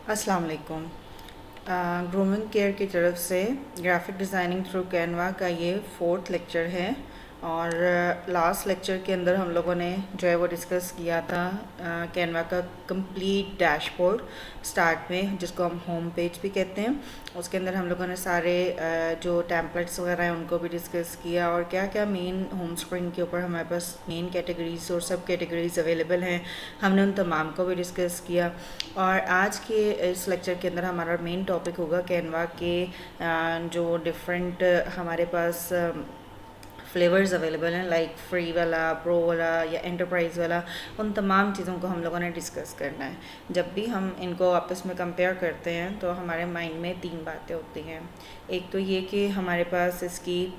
अस्सलाम वालेकुम। Grooming care की तरफ से ग्राफिक डिज़ाइनिंग थ्रू कैनवा का ये 4th लेक्चर है और लास्ट लेक्चर के अंदर हम लोगों ने जो है वो डिस्कस किया था कैनवा का कंप्लीट डैशबोर्ड स्टार्ट में, जिसको हम होम पेज भी कहते हैं। उसके अंदर हम लोगों ने सारे जो टेम्पलेट्स वगैरह हैं उनको भी डिस्कस किया और क्या क्या मेन होम स्क्रीन के ऊपर हमारे पास मेन कैटेगरीज और सब कैटेगरीज अवेलेबल हैं, हमने उन तमाम को भी डिस्कस किया। और आज के इस लेक्चर के अंदर हमारा मेन टॉपिक होगा कैनवा के जो डिफरेंट हमारे पास फ्लेवर्स अवेलेबल हैं, लाइक फ्री वाला, प्रो वाला या एंटरप्राइज़ वाला। उन तमाम चीज़ों को हम लोगों ने डिस्कस करना है। जब भी हम इनको आपस में कंपेयर करते हैं तो हमारे माइंड में 3 बातें होती हैं। एक तो ये कि हमारे पास इसकी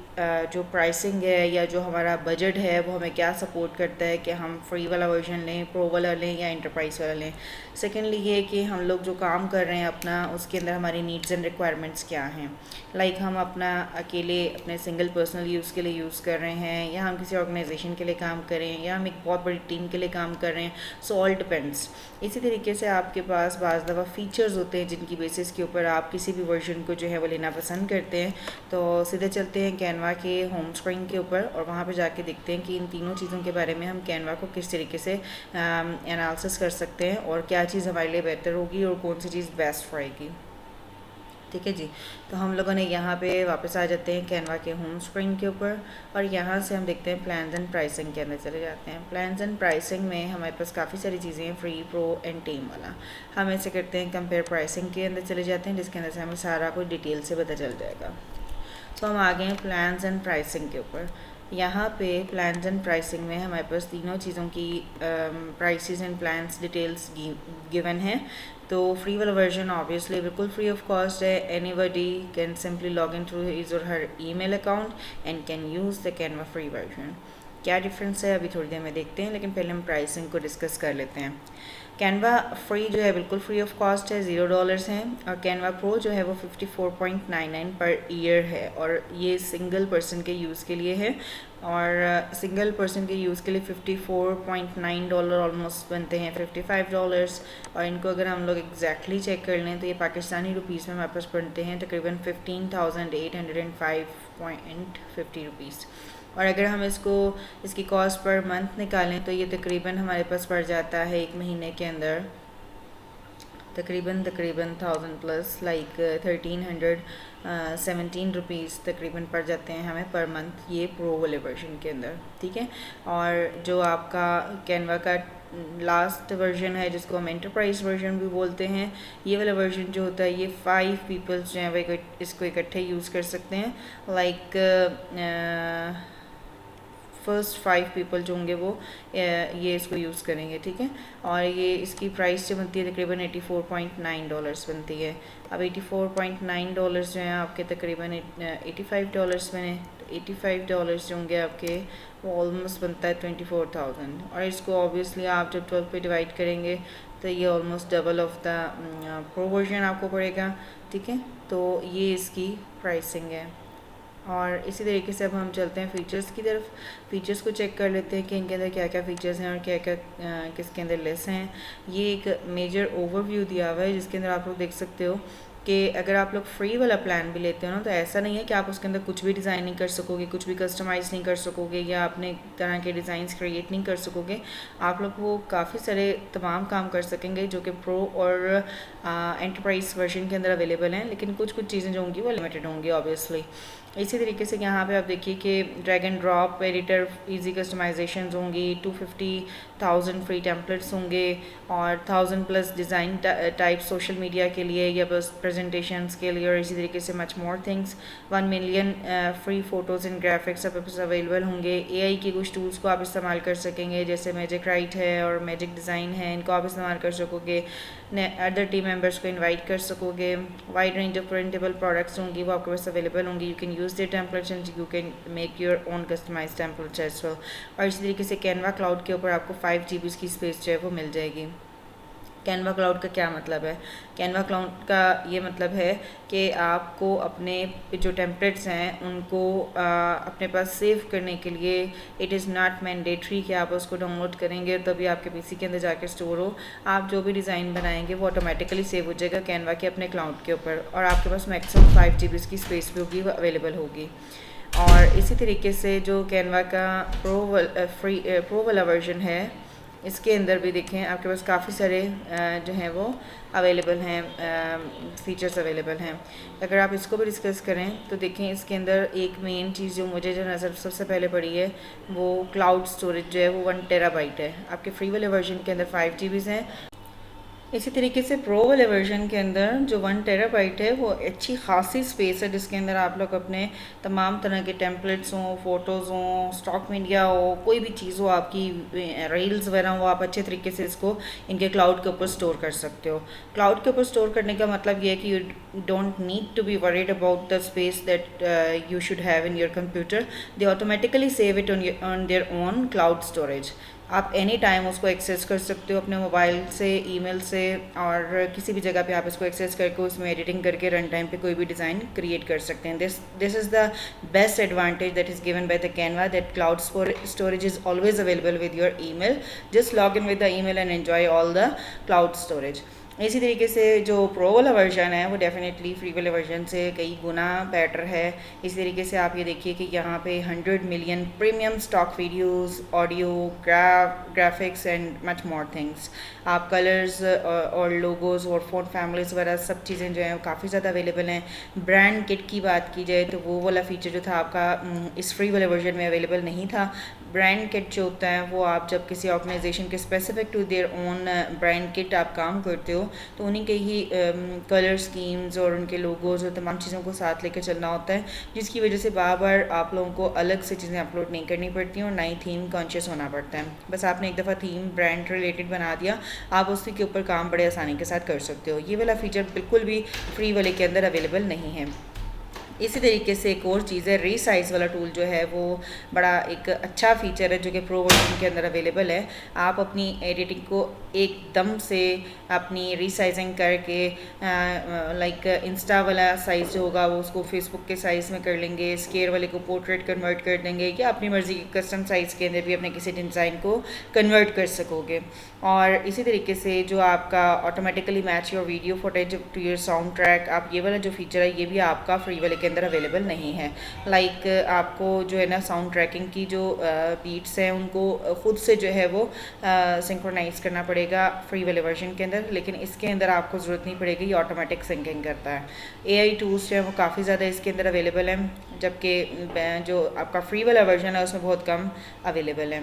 जो प्राइसिंग है या जो हमारा बजट है वो हमें क्या सपोर्ट करता है कि हम फ्री वाला वर्जन लें, प्रो वाला लें या एंटरप्राइज़ वाला लें। सेकेंडली ये कि हम लोग जो काम कर रहे हैं अपना, उसके अंदर हमारी नीड्स एंड रिक्वायरमेंट्स क्या हैं। लाइक हम अपना अकेले अपने सिंगल पर्सनल यूज़ के लिए यूज़ कर रहे हैं, या हम किसी ऑर्गेनाइजेशन के लिए काम कर रहे हैं, या हम एक बहुत बड़ी टीम के लिए काम कर रहे हैं। So all depends. इसी तरीके से आपके पास बाज़ दफ़ा फ़ीचर्स होते हैं जिनकी बेसिस के ऊपर आप किसी भी वर्जन को जो है वो लेना पसंद करते हैं। तो सीधे चलते हैं कैनवा के होम स्क्रीन के ऊपर और वहाँ पे जाके देखते हैं कि इन तीनों चीज़ों के बारे में हम कैनवा को किस तरीके से एनालिसिस कर सकते हैं और क्या चीज़ हमारे लिए बेहतर होगी और कौन सी चीज़ बेस्ट रहेगी। ठीक है जी। तो हम लोगों ने यहाँ पे वापस आ जाते हैं कैनवा के होम स्क्रीन के ऊपर और यहाँ से हम देखते हैं प्लान्स एंड प्राइसिंग के अंदर चले जाते हैं। प्लान्स एंड प्राइसिंग में हमारे पास काफ़ी सारी चीज़ें हैं, फ्री, प्रो एंड टीम वाला। हम ऐसे करते हैं कंपेयर प्राइसिंग के अंदर चले जाते हैं, जिसके अंदर से हमें सारा कुछ डिटेल से पता चल जाएगा। तो हम आ गए हैं प्लान्स एंड प्राइसिंग के ऊपर। यहाँ पे प्लान्स एंड प्राइसिंग में हमारे पास तीनों चीज़ों की prices and plans details given है। तो फ्री वाला वर्जन ऑब्वियसली बिल्कुल फ्री ऑफ कॉस्ट है। Anybody can simply log in through his or her email account and can use the Canva free version. क्या डिफरेंस है अभी थोड़ी देर में देखते हैं, लेकिन पहले हम प्राइसिंग को डिस्कस कर लेते हैं। कैनवा फ्री जो है बिल्कुल फ्री ऑफ कॉस्ट है, $0 हैं, और कैनवा प्रो जो है वो 54.99 पर ईयर है और ये सिंगल पर्सन के यूज़ के लिए है। और सिंगल पर्सन के यूज़ के लिए $54.9 ऑलमोस्ट बनते हैं $55। और इनको अगर हम लोग एग्जैक्टली चेक कर लें तो ये पाकिस्तानी रुपीज़ में हमारे पास बनते हैं तकरीबन 15,805.50 रुपीज़। और अगर हम इसकी कॉस्ट पर मंथ निकालें तो ये तकरीबन हमारे पास पड़ जाता है एक महीने के अंदर तकरीबन 1000 प्लस, लाइक 1317 रुपीज़ तकरीबन पड़ जाते हैं हमें पर मंथ, ये प्रो वाले वर्जन के अंदर। ठीक है। और जो आपका कैनवा का लास्ट वर्जन है जिसको हम एंटरप्राइज वर्जन भी बोलते हैं, ये वाला वर्जन जो होता है ये 5 पीपल्स जो हैं वो इसको इकट्ठे यूज़ कर सकते हैं। लाइक फर्स्ट 5 पीपल जो होंगे वो ये इसको यूज़ करेंगे। ठीक है। और ये इसकी प्राइस जो बनती है तकरीबन $84.9 बनती है। अब $84.9 जो हैं आपके तकरीबन $85 बने। तो $85 जो होंगे आपके वो ऑलमोस्ट बनता है 24,000। और इसको ऑब्वियसली आप जब 12 पे डिवाइड करेंगे तो ये almost double of the pro version आपको पड़ेगा। ठीक है। तो ये इसकी प्राइसिंग है। और इसी तरीके से अब हम चलते हैं फ़ीचर्स की तरफ। फ़ीचर्स को चेक कर लेते हैं कि इनके अंदर क्या क्या फ़ीचर्स हैं और क्या क्या किसके अंदर लेस हैं। ये एक मेजर ओवरव्यू दिया हुआ है जिसके अंदर आप लोग देख सकते हो कि अगर आप लोग फ्री वाला प्लान भी लेते हो ना तो ऐसा नहीं है कि आप उसके अंदर कुछ भी डिज़ाइन नहीं कर सकोगे, कुछ भी कस्टमाइज़ नहीं कर सकोगे या अपने तरह के डिज़ाइंस क्रिएट नहीं कर सकोगे। आप लोग वो काफ़ी सारे तमाम काम कर सकेंगे जो कि प्रो और एंटरप्राइज वर्जन के अंदर अवेलेबल हैं, लेकिन कुछ कुछ चीज़ें जो होंगी वो लिमिटेड होंगी ऑब्वियसली। इसी तरीके से यहाँ पे आप देखिए कि drag and drop editor, easy customisations होंगी, 250,000 फ्री टेम्पलेट्स होंगे और 1000 plus design type social media के लिए या बस प्रेजेंटेशंस के लिए, और इसी तरीके से much more things. 1 million free photos and graphics आप पास अवेलेबल होंगे। एआई के कुछ टूल्स को आप इस्तेमाल कर सकेंगे जैसे मैजिक राइट है और मैजिक डिज़ाइन है, इनको आप इस्तेमाल कर सकोगे। अदर टीम मेंबर्स को इनवाइट कर सकोगे। Wide range of printable products होंगी वो आपके पास अवेलेबल होंगी। You can use their templates and you can make your own customize templates as well. और इसी तरीके से कैनवा क्लाउड के ऊपर आपको 5 GB की स्पेस जो है वो मिल जाएगी। कैनवा क्लाउड का क्या मतलब है? कैनवा क्लाउड का ये मतलब है कि आपको अपने जो टेम्पलेट्स हैं उनको अपने पास सेव करने के लिए इट इज़ नॉट मैंडेटरी कि आप उसको डाउनलोड करेंगे तभी आपके पीसी के अंदर जाकर स्टोर हो। आप जो भी डिज़ाइन बनाएंगे वो ऑटोमेटिकली सेव हो जाएगा कैनवा के अपने क्लाउड के ऊपर, और आपके पास मैक्सिमम 5 GB की स्पेस भी होगी, अवेलेबल होगी। और इसी तरीके से जो कैनवा का प्रो वाला वर्जन है, इसके अंदर भी देखें आपके पास काफ़ी सारे जो हैं वो अवेलेबल हैं, फ़ीचर्स अवेलेबल हैं। अगर आप इसको भी डिस्कस करें तो देखें इसके अंदर एक मेन चीज़ जो मुझे जो नज़र सबसे पहले पड़ी है वो क्लाउड स्टोरेज जो है वो 1 टेराबाइट है। आपके फ्री वाले वर्जन के अंदर 5 GB हैं। इसी तरीके से प्रो वाले वर्जन के अंदर जो 1 टेराबाइट है वो अच्छी खासी स्पेस है, जिसके अंदर आप लोग अपने तमाम तरह के टेम्पलेट्स हों, फ़ोटोज़ हों, स्टॉक मीडिया हो, कोई भी चीज़ हो, आपकी रील्स वगैरह हो, आप अच्छे तरीके से इसको इनके क्लाउड के ऊपर स्टोर कर सकते हो। क्लाउड के ऊपर स्टोर करने का मतलब ये है कि you don't need to be worried about the space that you should have in your computer. They automatically save it on their own cloud storage. आप एनी टाइम उसको एक्सेस कर सकते हो अपने मोबाइल से, ईमेल से, और किसी भी जगह पे आप इसको एक्सेस करके उसमें एडिटिंग करके रन टाइम पे कोई भी डिज़ाइन क्रिएट कर सकते हैं। This is the best advantage that is given by the Canva, that cloud storage is always available with your email. Just log in with the email and enjoy all the cloud storage. इसी तरीके से जो pro वाला version है वो definitely free वाले version से कई गुना बेटर है। इस तरीके से आप ये देखिए कि यहाँ पे 100 million premium stock videos, audio, graphics and much more things. आप कलर्स और लोगोज और फ़ोन फैमिलीज़ वगैरह सब चीज़ें जो हैं वो काफ़ी ज़्यादा अवेलेबल हैं। ब्रांड किट की बात की जाए तो वो वाला फ़ीचर जो था आपका इस फ्री वाले वर्जन में अवेलेबल नहीं था। ब्रांड किट जो होता है वो आप जब किसी ऑर्गेनाइजेशन के specific to their own brand kit आप काम करते हो तो उन्हीं के ही कलर स्कीम्स और उनके लोगोज और तमाम चीज़ों को साथ लेकर चलना होता है, जिसकी वजह से बार बार आप लोगों को अलग से चीज़ें अपलोड नहीं करनी पड़ती और ना ही थीम कॉन्शियस होना पड़ता है। बस आपने एक दफ़ा थीम ब्रांड रिलेटेड बना दिया, आप उसी के ऊपर काम बड़े आसानी के साथ कर सकते हो। ये वाला फ़ीचर बिल्कुल भी फ्री वाले के अंदर अवेलेबल नहीं है। इसी तरीके से एक और चीज़ है, रीसाइज़ वाला टूल जो है वो बड़ा एक अच्छा फ़ीचर है जो कि प्रो वर्जन के अंदर अवेलेबल है। आप अपनी एडिटिंग को एकदम से अपनी रीसाइजिंग करके लाइक इंस्टा वाला साइज़ जो होगा वो उसको फेसबुक के साइज़ में कर लेंगे, स्केयर वाले को पोर्ट्रेट कन्वर्ट कर देंगे, या अपनी मर्ज़ी के कस्टम साइज़ के अंदर भी अपने किसी डिज़ाइन को कन्वर्ट कर सकोगे। और इसी तरीके से जो आपका automatically match your video footage to your sound track, आप ये वाला जो फीचर है ये भी आपका फ्री वाले के अंदर अवेलेबल नहीं है। लाइक आपको जो है ना साउंड ट्रैकिंग की जो बीट्स हैं उनको ख़ुद से जो है वो सिंक्रोनाइज़ करना पड़ेगा फ्री वाले वर्जन के अंदर, लेकिन इसके अंदर आपको ज़रूरत नहीं पड़ेगी, ये ऑटोमेटिक सिंकिंग करता है। AI टूल्स जो है वो काफ़ी ज़्यादा इसके अंदर अवेलेबल हैं, जबकि जो आपका फ्री वाला वर्जन है उसमें बहुत कम अवेलेबल है।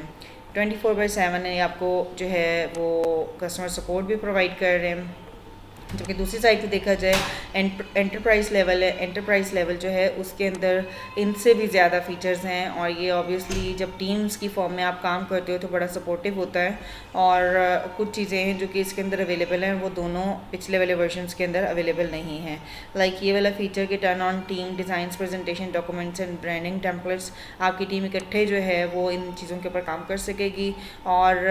24/7 आपको जो है वो कस्टमर सपोर्ट भी प्रोवाइड कर रहे हैं। जबकि दूसरी साइड पे देखा जाए एंटरप्राइज़ लेवल है, एंटरप्राइज़ लेवल जो है उसके अंदर इनसे भी ज़्यादा फ़ीचर्स हैं, और ये ऑब्वियसली जब टीम्स की फॉर्म में आप काम करते हो तो बड़ा सपोर्टिव होता है। और कुछ चीज़ें हैं जो कि इसके अंदर अवेलेबल हैं वो दोनों पिछले वाले वर्जन्स के अंदर अवेलेबल नहीं है। लाइक ये वाला फ़ीचर कि turn on team designs, presentation, documents and branding templates, आपकी टीम इकट्ठे जो है वो इन चीज़ों के ऊपर काम कर सकेगी। और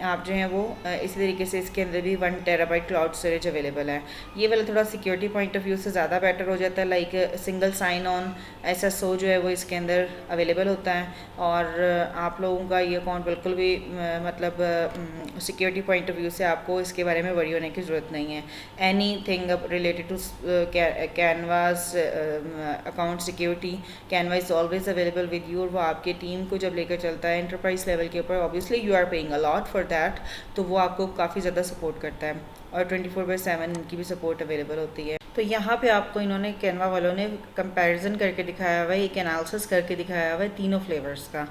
आप जो हैं वो इसी तरीके से इसके अंदर भी 1 टेराबाइट क्लाउड स्टोरेज अवेलेबल है। ये वाला थोड़ा सिक्योरिटी पॉइंट ऑफ व्यू से ज़्यादा बेटर हो जाता है। Like single sign on SSO जो है वो इसके अंदर अवेलेबल होता है, और आप लोगों का ये अकाउंट बिल्कुल भी मतलब सिक्योरिटी पॉइंट ऑफ व्यू से आपको इसके बारे में वरी होने की ज़रूरत नहीं है। Anything related to Canva's account security, Canva is always available with you, और वो आपके टीम को जब लेकर चलता है एंटरप्राइज लेवल के ऊपर, obviously you are paying a lot for that, तो वो आपको काफ़ी ज़्यादा सपोर्ट करता है, और 24/7 इनकी भी सपोर्ट अवेलेबल होती है। तो यहाँ पे आपको इन्होंने कैनवा वालों ने कंपैरिजन करके दिखाया हुआ है, एक एनालिसिस करके दिखाया हुआ है तीनों फ्लेवर्स का,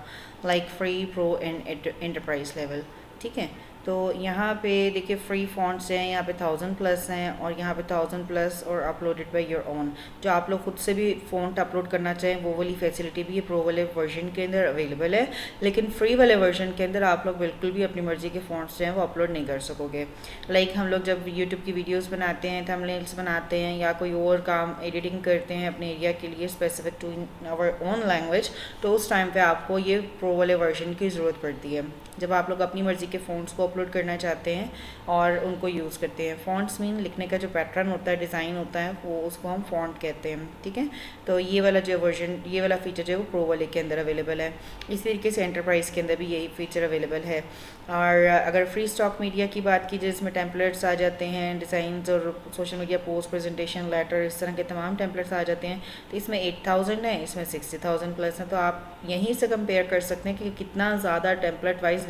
like free, pro and enterprise level. ठीक है, तो यहाँ पे देखिए फ्री फॉन्ट्स हैं, यहाँ पे 1000+ हैं, और यहाँ पे 1000+ और अपलोडेड बाय योर ओन। जो आप लोग खुद से भी फ़ॉन्ट अपलोड करना चाहें वो वाली फैसिलिटी भी ये प्रो वाले वर्जन के अंदर अवेलेबल है, लेकिन फ्री वाले वर्जन के अंदर आप लोग बिल्कुल भी अपनी मर्ज़ी के फ़ॉन्ट्स जो हैं वो अपलोड नहीं कर सकोगे। लाइक हम लोग जब यूट्यूब की वीडियोज़ बनाते हैं, थंबनेल्स बनाते हैं, या कोई और काम एडिटिंग करते हैं अपने एरिया के लिए specific to our own language, तो उस टाइम पर आपको ये प्रो वाले वर्जन की ज़रूरत पड़ती है। जब आप लोग अपनी मर्ज़ी के फ़ॉन्ट्स को अपलोड करना चाहते हैं और उनको यूज़ करते हैं। फ़ॉन्ट्स मीन लिखने का जो पैटर्न होता है, डिज़ाइन होता है, वो उसको हम फ़ॉन्ट कहते हैं, ठीक है। तो ये वाला जो वर्जन, ये वाला फ़ीचर जो है वो प्रो वाले के अंदर अवेलेबल है। इसी तरीके से एंटरप्राइज़ के अंदर भी यही फ़ीचर अवेलेबल है। और अगर फ्री स्टॉक मीडिया की बात की, जिसमें टेम्पलेट्स आ जाते हैं, डिज़ाइंस और social media post, presentation, letter, इस तरह के तमाम टेम्पलेट्स आ जाते हैं, तो इसमें 8000 है, इसमें 60,000 प्लस है। तो आप यहीं से कंपेयर कर सकते हैं कि कितना ज़्यादा टेम्पलेट वाइज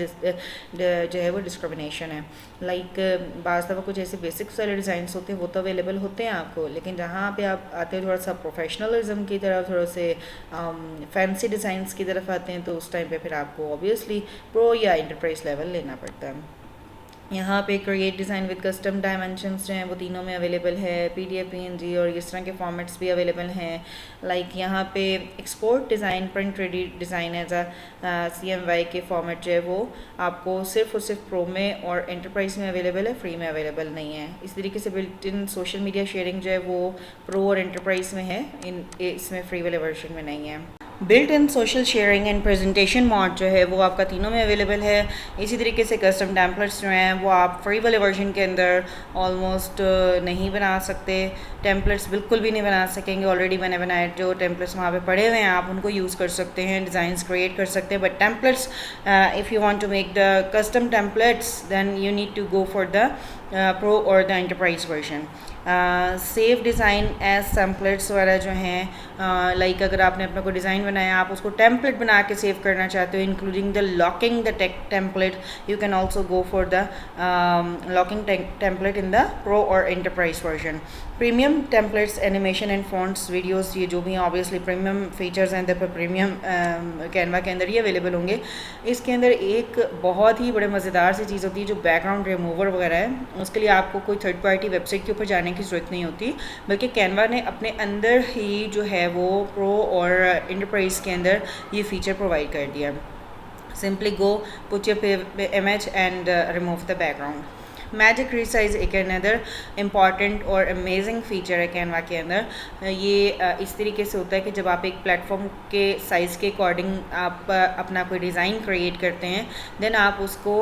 जो है वो डिस्क्रिमिनेशन है। लाइक बाज़ दफ़ा कुछ ऐसे बेसिक्स वाले डिज़ाइंस होते हैं वो तो अवेलेबल होते हैं आपको, लेकिन जहाँ पे आप आते हैं थोड़ा सा प्रोफेशनलिज्म की तरफ, थोड़ा से फैंसी डिज़ाइंस की तरफ आते हैं, तो उस टाइम पे फिर आपको ऑब्वियसली प्रो या एंटरप्राइज लेवल लेना पड़ता है। यहाँ पे create design with custom dimensions जो हैं वो तीनों में अवेलेबल है। PDF, PNG और इस तरह के फॉर्मेट्स भी अवेलेबल हैं। लाइक यहाँ पे export design, print ready design as CMY के फॉर्मेट जो है वो आपको सिर्फ और सिर्फ प्रो में और एंटरप्राइज में अवेलेबल है, फ्री में अवेलेबल नहीं है। इस तरीके से built in social media sharing जो है वो प्रो और एंटरप्राइज में है, इसमें फ्री वाले वर्जन में नहीं है। Built in social sharing and presentation mode जो है वो आपका तीनों में अवेलेबल है। इसी तरीके से कस्टम टेम्पलेट्स जो हैं वो आप फ्री वाले वर्जन के अंदर ऑलमोस्ट नहीं बना सकते, टेम्पलेट्स बिल्कुल भी नहीं बना सकेंगे। ऑलरेडी मैंने बनाए जो टेम्पलेट्स वहाँ पे पड़े हुए हैं, आप उनको यूज़ कर सकते हैं, डिज़ाइंस क्रिएट कर सकते हैं। But templates, if you want to make the custom templates then you need to go for the pro or the enterprise version. Save design as templates वगैरह जो हैं, लाइक अगर आपने अपना कोई डिज़ाइन बनाया, आप उसको टेम्पलेट बना के सेव करना चाहते हो, including the locking the template, you can also go for the locking template in the pro or enterprise version. Premium templates, animation and fonts, videos, ये जो भी हैं ऑब्वियसली प्रीमियम फीचर्स हैं, तो प्रीमियम कैनवा के अंदर ये अवेलेबल होंगे। इसके अंदर एक बहुत ही बड़े मज़ेदार सी चीज़ होती है जो बैकग्राउंड रिमूवर वगैरह है। उसके लिए आपको कोई थर्ड पार्टी वेबसाइट के ऊपर जाने की ज़रूरत नहीं होती, बल्कि कैनवा ने अपने अंदर ही जो है वो प्रो और एंटरप्राइज के अंदर ये फ़ीचर प्रोवाइड कर दिया। Simply go, put your image and remove the background. Magic resize एक अनदर इम्पॉर्टेंट और अमेजिंग फ़ीचर है कैनवा के अंदर। ये इस तरीके से होता है कि जब आप एक प्लेटफॉर्म के साइज़ के अकॉर्डिंग आप अपना कोई डिज़ाइन क्रिएट करते हैं, देन आप उसको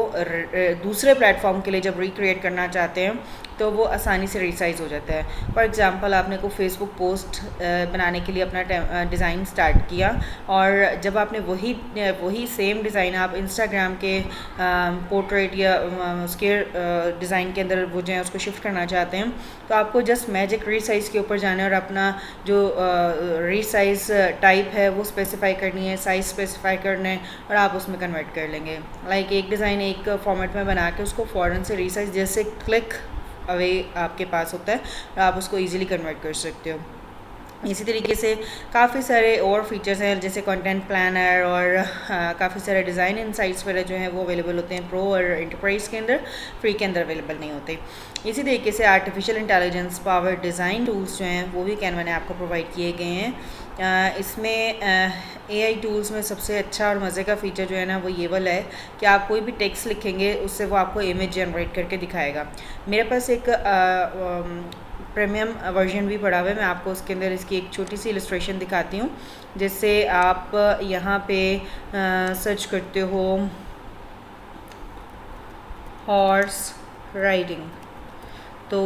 दूसरे प्लेटफॉर्म के लिए जब रिक्रिएट करना चाहते हैं तो वो आसानी से रीसाइज़ हो जाता है। फॉर एग्ज़ाम्पल, आपने को फेसबुक पोस्ट बनाने के लिए अपना डिज़ाइन स्टार्ट किया, और जब आपने वही सेम डिज़ाइन आप इंस्टाग्राम के पोर्ट्रेट या उसके डिज़ाइन के अंदर वो जो है उसको शिफ्ट करना चाहते हैं, तो आपको जस्ट मैजिक रीसाइज़ के ऊपर जाना है और अपना जो रीसाइज़ टाइप है वो स्पेसिफाई करनी है, साइज़ स्पेसिफाई करना है, और आप उसमें कन्वर्ट कर लेंगे। लाइक एक डिज़ाइन एक फॉर्मेट में बना के उसको फ़ौरन से रीसाइज़ जैसे क्लिक अवे आपके पास होता है, और आप उसको ईज़िली कन्वर्ट कर सकते हो। इसी तरीके से काफ़ी सारे और फीचर्स हैं, जैसे कंटेंट प्लानर और काफ़ी सारे डिज़ाइन इनसाइट्स वगैरह जो हैं वो अवेलेबल होते हैं प्रो और एंटरप्राइज के अंदर, फ्री के अंदर अवेलेबल नहीं होते। इसी तरीके से artificial intelligence power design tools जो हैं वो भी कैनवा ने आपको प्रोवाइड किए गए हैं। इसमें AI टूल्स में सबसे अच्छा और मज़े का फ़ीचर जो है ना वो ये वाला है कि आप कोई भी टेक्स्ट लिखेंगे उससे वो आपको इमेज जनरेट करके दिखाएगा। मेरे पास एक प्रीमियम वर्जन भी पड़ा हुआ है, मैं आपको उसके अंदर इसकी एक छोटी सी इलस्ट्रेशन दिखाती हूँ। जैसे आप यहाँ पे सर्च करते हो हॉर्स राइडिंग, तो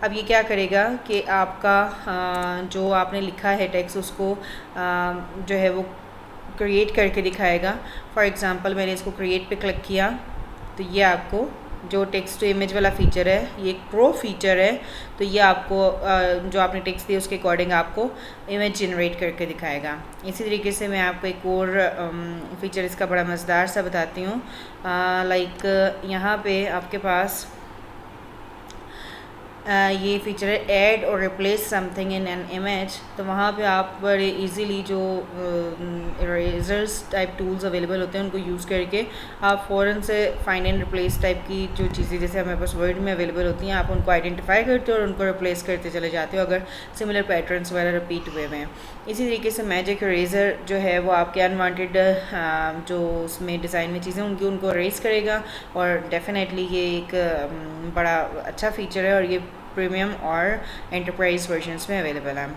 अब ये क्या करेगा कि आपका जो आपने लिखा है टेक्स्ट उसको जो है वो क्रिएट करके दिखाएगा। फॉर एग्ज़ाम्पल, मैंने इसको क्रिएट पे क्लिक किया तो ये आपको जो टेक्स्ट टू इमेज वाला फ़ीचर है, ये एक प्रो फीचर है, तो ये आपको जो आपने टेक्स्ट दिया उसके अकॉर्डिंग आपको इमेज जनरेट करके दिखाएगा। इसी तरीके से मैं आपको एक और फ़ीचर इसका बड़ा मज़ेदार सा बताती हूँ। लाइक यहाँ पे आपके पास ये फ़ीचर है ऐड और replace something in an image, तो वहाँ पे आप बड़े इजीली जो इरेजर्स टाइप टूल्स अवेलेबल होते हैं उनको यूज़ करके आप फ़ौरन से फाइंड एंड रिप्लेस टाइप की जो चीज़ें जैसे हमारे पास वर्ड में अवेलेबल होती हैं, आप उनको आइडेंटिफाई करते हो और उनको रिप्लेस करते चले जाते हो अगर सिमिलर पैटर्न्स वगैरह रिपीट हुए हैं। इसी तरीके से मैजिक इरेज़र जो है वो आपके अनवांटेड जो उसमें डिज़ाइन में चीज़ें उनकी उनको इरेज करेगा, और डेफिनेटली ये एक बड़ा अच्छा फ़ीचर है और ये प्रीमियम और एंटरप्राइज वर्जन्स में अवेलेबल है।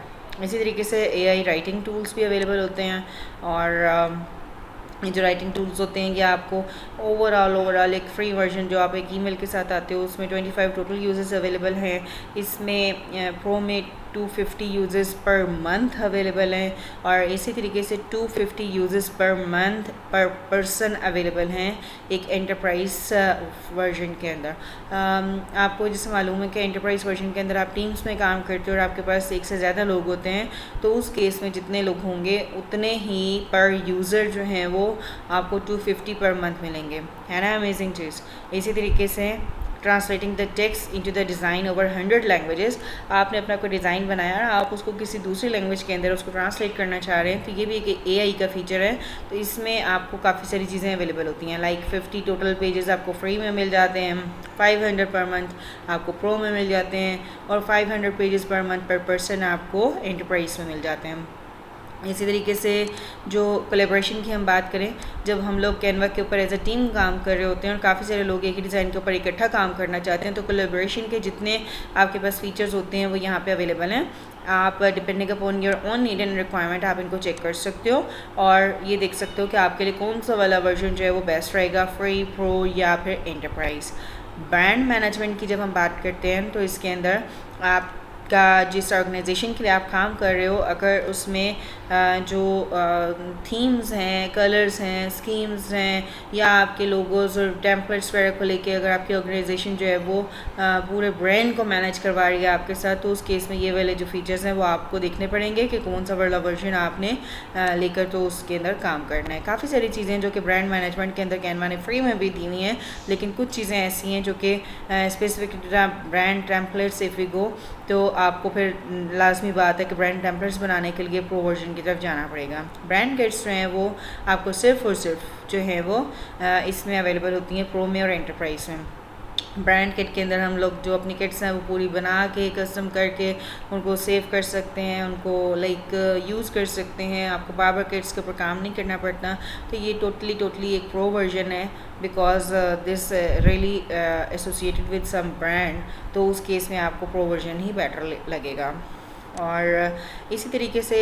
इसी तरीके से AI राइटिंग टूल्स भी अवेलेबल होते हैं, और ये जो राइटिंग टूल्स होते हैं ये आपको ओवरऑल एक फ्री वर्जन जो आप एक ईमेल के साथ आते हो उसमें 25 टोटल यूजर्स अवेलेबल हैं। इसमें प्रो में 250 यूजर्स पर मंथ अवेलेबल हैं और इसी तरीके से 250 यूजर्स पर मंथ पर पर्सन अवेलेबल हैं एक एंटरप्राइज वर्जन के अंदर। आपको जैसे मालूम है कि एंटरप्राइज वर्जन के अंदर आप टीम्स में काम करते हो और आपके पास एक से ज़्यादा लोग होते हैं, तो उस केस में जितने लोग होंगे उतने ही पर यूज़र जो हैं वो आपको 250 पर मंथ मिलेंगे, है ना। अमेजिंग चीज़। इसी तरीके से translating the text into the design over 100 languages. आपने अपना कोई डिज़ाइन बनाया और आप उसको किसी दूसरी लैंग्वेज के अंदर उसको ट्रांसलेट करना चाह रहे हैं, तो ये भी एक AI का फीचर है। तो इसमें आपको काफ़ी सारी चीज़ें अवेलेबल होती हैं, लाइक 50 टोटल पेजेस आपको फ्री में मिल जाते हैं, 500 पर मंथ आपको प्रो में मिल जाते हैं और 500 पेजेस पर मंथ पर पर्सन आपको एंटरप्राइज में मिल जाते हैं। इसी तरीके से जो कोलैबोरेशन की हम बात करें, जब हम लोग कैनवा के ऊपर एज अ टीम काम कर रहे होते हैं और काफ़ी सारे लोग एक ही डिज़ाइन के ऊपर इकट्ठा काम करना चाहते हैं, तो कोलैबोरेशन के जितने आपके पास फीचर्स होते हैं वो यहाँ पे अवेलेबल हैं। आप depending upon your own need and requirement आप इनको चेक कर सकते हो और ये देख सकते हो कि आपके लिए कौन सा वाला वर्जन जो है वो बेस्ट रहेगा, फ्री, प्रो या फिर एंटरप्राइज। ब्रांड मैनेजमेंट की जब हम बात करते हैं तो इसके अंदर आप का जिस ऑर्गेनाइजेशन के लिए आप काम कर रहे हो, अगर उसमें जो थीम्स हैं, कलर्स हैं, स्कीम्स हैं या आपके लोगोज और टेम्पलेट्स वगैरह को लेके अगर आपकी ऑर्गेनाइजेशन जो है वो पूरे ब्रांड को मैनेज करवा रही है आपके साथ, तो उस केस में ये वाले जो फीचर्स हैं वो आपको देखने पड़ेंगे कि कौन सा वाला वर्जन आपने लेकर तो उसके अंदर काम करना है। काफ़ी सारी चीज़ें जो कि ब्रांड मैनेजमेंट के अंदर कैनवा ने फ्री में भी दी हुई हैं, लेकिन कुछ चीज़ें ऐसी हैं जो कि specific brand templates if we go तो आपको फिर लाजमी बात है कि ब्रांड टेम्पलेट्स बनाने के लिए प्रो वर्जन की तरफ जाना पड़ेगा। ब्रांड किट्स जो हैं वो आपको सिर्फ और सिर्फ जो है वो इसमें अवेलेबल होती हैं, प्रो में और एंटरप्राइज में। ब्रांड किट के अंदर हम लोग जो अपनी किट्स हैं वो पूरी बना के कस्टम करके उनको सेव कर सकते हैं, उनको लाइक यूज़ कर सकते हैं, आपको बार बार किट्स के ऊपर काम नहीं करना पड़ता। तो ये टोटली एक प्रो वर्जन है because this really associated with some brand, तो उस केस में आपको प्रो वर्जन ही बेटर लगेगा। और इसी तरीके से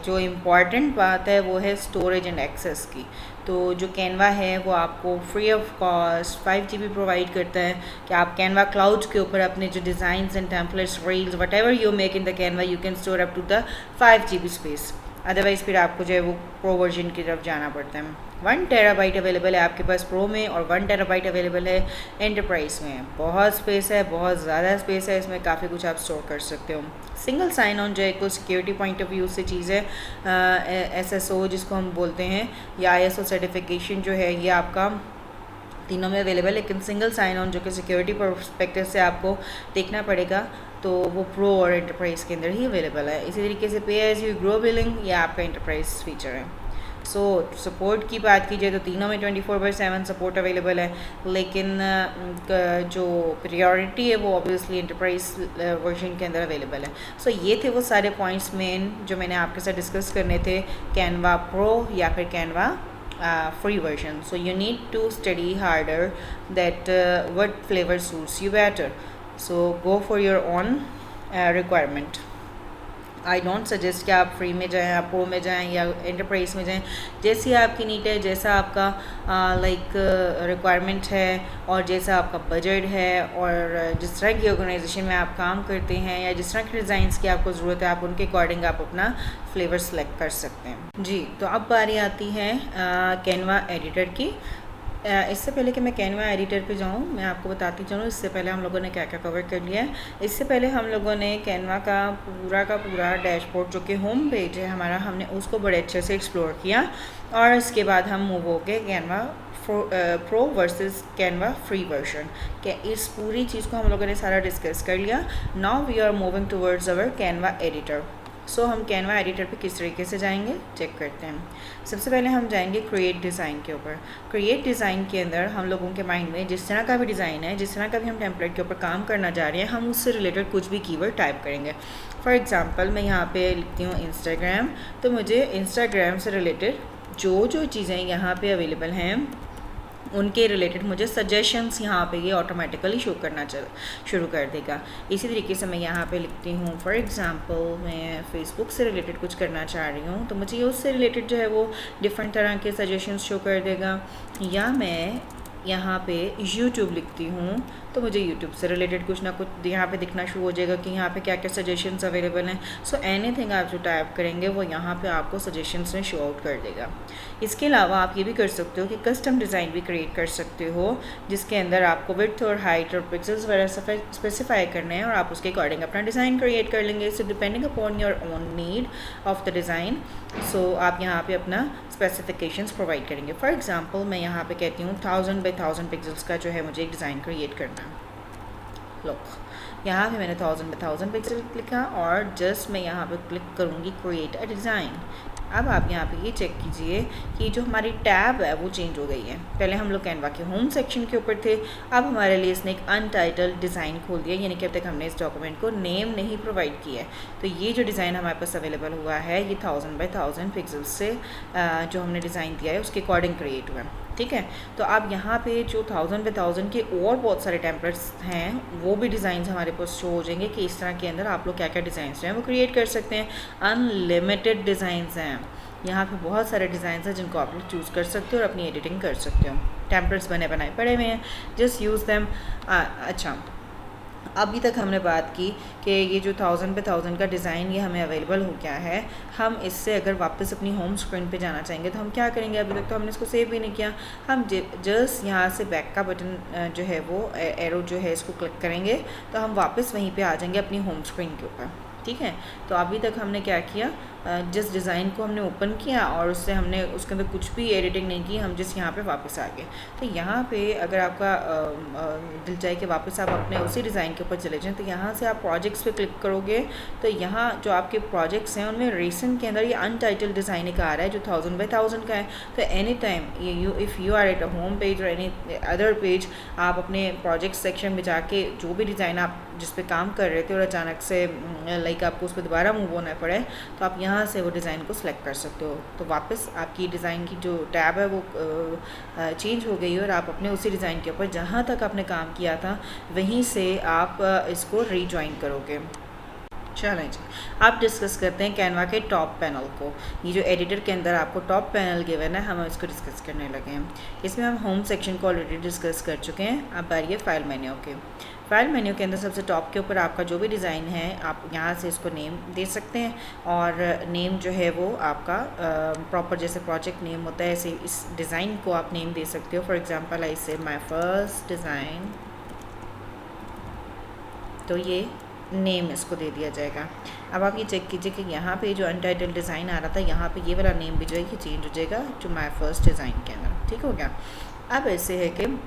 जो इम्पॉर्टेंट बात है वो है स्टोरेज एंड एक्सेस की। तो जो कैनवा है वो आपको free of cost 5 GB provide करता है कि आप कैनवा क्लाउड के ऊपर अपने जो designs and templates, reels, whatever you make in the Canva you can store up to the 5 GB space. Otherwise फिर आपको जो है वो प्रो वर्जन की तरफ जाना पड़ता है। 1 TB अवेलेबल है आपके पास प्रो में और 1 TB अवेलेबल है एंटरप्राइज में। बहुत स्पेस है, बहुत ज़्यादा स्पेस है, इसमें काफ़ी कुछ आप स्टोर कर सकते हो। सिंगल साइन ऑन जो है कोई सिक्योरिटी पॉइंट ऑफ व्यू से चीज़ है, SSO जिसको हम बोलते हैं या ISO सर्टिफिकेशन जो है ये आपका तीनों में अवेलेबल है, लेकिन सिंगल साइन ऑन जो कि सिक्योरिटी परस्पेक्टिव से आपको देखना पड़ेगा तो वो प्रो और एंटरप्राइज के अंदर ही अवेलेबल है। इसी तरीके से पे एज यू ग्रो बिलिंग ये आपका एंटरप्राइज फीचर है। सो सपोर्ट की बात कीजिए तो तीनों में 24/7 सपोर्ट अवेलेबल है, लेकिन जो प्रायोरिटी है वो ऑब्वियसली एंटरप्राइज वर्जन के अंदर अवेलेबल है। सो ये थे वो सारे पॉइंट्स मेन जो मैंने आपके साथ डिस्कस करने थे कैनवा प्रो या फिर Canva free version. So you need to study harder that what flavor suits you better. So go for your own requirement. I don't suggest कि आप फ्री में जाएँ, आप प्रो में जाएँ या एंटरप्राइज में जाएँ। जैसी आपकी नीड है, जैसा आपका लाइक रिक्वायरमेंट है और जैसा आपका बजट है और जिस तरह की ऑर्गेनाइजेशन में आप काम करते हैं या जिस तरह के डिज़ाइंस की आपको ज़रूरत है, आप उनके अकॉर्डिंग आप अपना फ्लेवर सेलेक्ट कर सकते हैं। जी, तो अब बारी आती है कैनवा एडिटर की। इससे पहले कि मैं कैनवा एडिटर पे जाऊँ, मैं आपको बताती चलूँ इससे पहले हम लोगों ने क्या क्या कवर कर लिया है। इससे पहले हम लोगों ने कैनवा का पूरा डैशबोर्ड जो कि होम पेज है हमारा, हमने उसको बड़े अच्छे से एक्सप्लोर किया और इसके बाद हम मूव हो गए Canva pro versus Canva free version के इस पूरी चीज़ को हम लोगों ने सारा डिस्कस कर लिया। Now we are moving towards our Canva editor. So हम कैनवा एडिटर पे किस तरीके से जाएंगे चेक करते हैं। सबसे पहले हम जाएंगे क्रिएट डिज़ाइन के ऊपर। क्रिएट डिज़ाइन के अंदर हम लोगों के माइंड में जिस तरह का भी डिज़ाइन है, जिस तरह का भी हम टेम्पलेट के ऊपर काम करना चाह रहे हैं, हम उससे रिलेटेड कुछ भी कीवर्ड टाइप करेंगे। फॉर एग्ज़ाम्पल मैं यहाँ पे लिखती हूँ इंस्टाग्राम, तो मुझे इंस्टाग्राम से रिलेटेड जो चीज़ें यहाँ पे अवेलेबल हैं उनके रिलेटेड मुझे सजेशंस यहाँ पे ये ऑटोमेटिकली शो करना शुरू कर देगा। इसी तरीके से मैं यहाँ पे लिखती हूँ फॉर एग्ज़ाम्पल मैं फ़ेसबुक से रिलेटेड कुछ करना चाह रही हूँ, तो मुझे ये उससे रिलेटेड जो है वो डिफरेंट तरह के सजेशंस शो कर देगा। या मैं यहाँ पे YouTube लिखती हूँ तो मुझे YouTube से रिलेटेड कुछ ना कुछ यहाँ पे दिखना शुरू हो जाएगा कि यहाँ पे क्या क्या सजेशंस अवेलेबल हैं। सो एनीथिंग आप जो टाइप करेंगे वो यहाँ पे आपको सजेशंस में शो आउट कर देगा। इसके अलावा आप ये भी कर सकते हो कि कस्टम डिज़ाइन भी क्रिएट कर सकते हो, जिसके अंदर आपको विड्थ और हाइट और पिक्सेल्स वगैरह स्पेसिफाई करने हैं और आप उसके अकॉर्डिंग अपना डिज़ाइन क्रिएट कर लेंगे। So depending upon your own need of the design, so आप यहाँ पे अपना स्पेसिफिकेशंस प्रोवाइड करेंगे। फॉर एग्जांपल मैं यहाँ पे कहती हूँ 1000 बाई 1000 पिक्सल्स का जो है मुझे एक डिज़ाइन क्रिएट करना है। लुक यहाँ पे मैंने 1000 बाई 1000 पिक्सल लिखा और जस्ट मैं यहाँ पे क्लिक करूँगी क्रिएट अ डिज़ाइन। अब आप यहाँ पे ये चेक कीजिए कि जो हमारी टैब है वो चेंज हो गई है। पहले हम लोग कैनवा के होम सेक्शन के ऊपर थे, अब हमारे लिए इसने एक अनटाइटल्ड डिज़ाइन खोल दिया, यानी कि अब तक हमने इस डॉक्यूमेंट को नेम नहीं प्रोवाइड किया है। तो ये जो डिज़ाइन हमारे पास अवेलेबल हुआ है ये 1000 बाई 1000 पिक्सल्स से जो हमने डिज़ाइन दिया है उसके अकॉर्डिंग क्रिएट हुआ है। ठीक है, तो अब यहाँ पे जो 1000 बाई 1000 के और बहुत सारे टेम्पलेट्स हैं वो भी डिज़ाइंस हमारे पास शो हो जाएंगे कि इस तरह के अंदर आप लोग क्या क्या डिज़ाइंस जो हैं वो क्रिएट कर सकते हैं। अनलिमिटेड डिज़ाइंस हैं, यहाँ पे बहुत सारे डिज़ाइंस हैं जिनको आप लोग चूज़ कर सकते हो और अपनी एडिटिंग कर सकते हो। टेम्पलेट्स बने बनाए पड़े हुए हैं, जस्ट यूज़ देम। अच्छा, अभी तक हमने बात की कि ये जो 1000 पे 1000 का डिज़ाइन ये हमें अवेलेबल हो गया है। हम इससे अगर वापस अपनी होम स्क्रीन पे जाना चाहेंगे तो हम क्या करेंगे? अभी तक तो हमने इसको सेव भी नहीं किया। हम जस्ट यहाँ से बैक का बटन जो है वो एरो जो है इसको क्लिक करेंगे तो हम वापस वहीं पे आ जाएंगे अपनी होम स्क्रीन के ऊपर। ठीक है, तो अभी तक हमने क्या किया, जिस डिज़ाइन को हमने ओपन किया और उससे हमने उसके अंदर कुछ भी एडिटिंग नहीं की, हम जिस यहाँ पे वापस आ गए। तो यहाँ पे अगर आपका दिल चाहे कि वापस आप अपने उसी डिज़ाइन के ऊपर चले जाएं तो यहाँ से आप प्रोजेक्ट्स पे क्लिक करोगे तो यहाँ जो आपके प्रोजेक्ट्स हैं उनमें रिसेंट के अंदर ये अनटाइटल्ड डिज़ाइन एक आ रहा है जो 1000 बाई 1000 का है। तो any time if you are at a home page और एनी अदर पेज, आप अपने प्रोजेक्ट सेक्शन में जाके जो भी डिज़ाइन आप जिस पे काम कर रहे थे और अचानक से लाइक आपको उस पर दोबारा मूव होना पड़े तो आप यहाँ से वो डिज़ाइन को सिलेक्ट कर सकते हो। तो वापस आपकी डिज़ाइन की जो टैब है वो चेंज हो गई और आप अपने उसी डिज़ाइन के ऊपर जहाँ तक आपने काम किया था वहीं से आप इसको रीजॉइन करोगे। चलें जी, आप डिस्कस करते हैं कैनवा के टॉप पैनल को। ये जो एडिटर के अंदर आपको टॉप पैनल गिवन है हम इसको डिस्कस करने लगे हैं। इसमें हम होम सेक्शन को ऑलरेडी डिस्कस कर चुके हैं। अब बारी है फाइल मेन्यू के। फाइल मेन्यू के अंदर सबसे टॉप के ऊपर आपका जो भी डिज़ाइन है आप यहाँ से इसको नेम दे सकते हैं और नेम जो है वो आपका प्रॉपर जैसे प्रोजेक्ट नेम होता है ऐसे इस डिज़ाइन को आप नेम दे सकते हो। फॉर एग्जांपल आई से माय फर्स्ट डिज़ाइन, तो ये नेम इसको दे दिया जाएगा। अब आप ये चेक कीजिए कि यहाँ पे जो अनटाइटल्ड डिज़ाइन आ रहा था यहाँ पे ये वाला नेम भी जो है ये चेंज हो जाएगा जो माय फर्स्ट डिज़ाइन के अंदर। ठीक हो गया। अब ऐसे है कि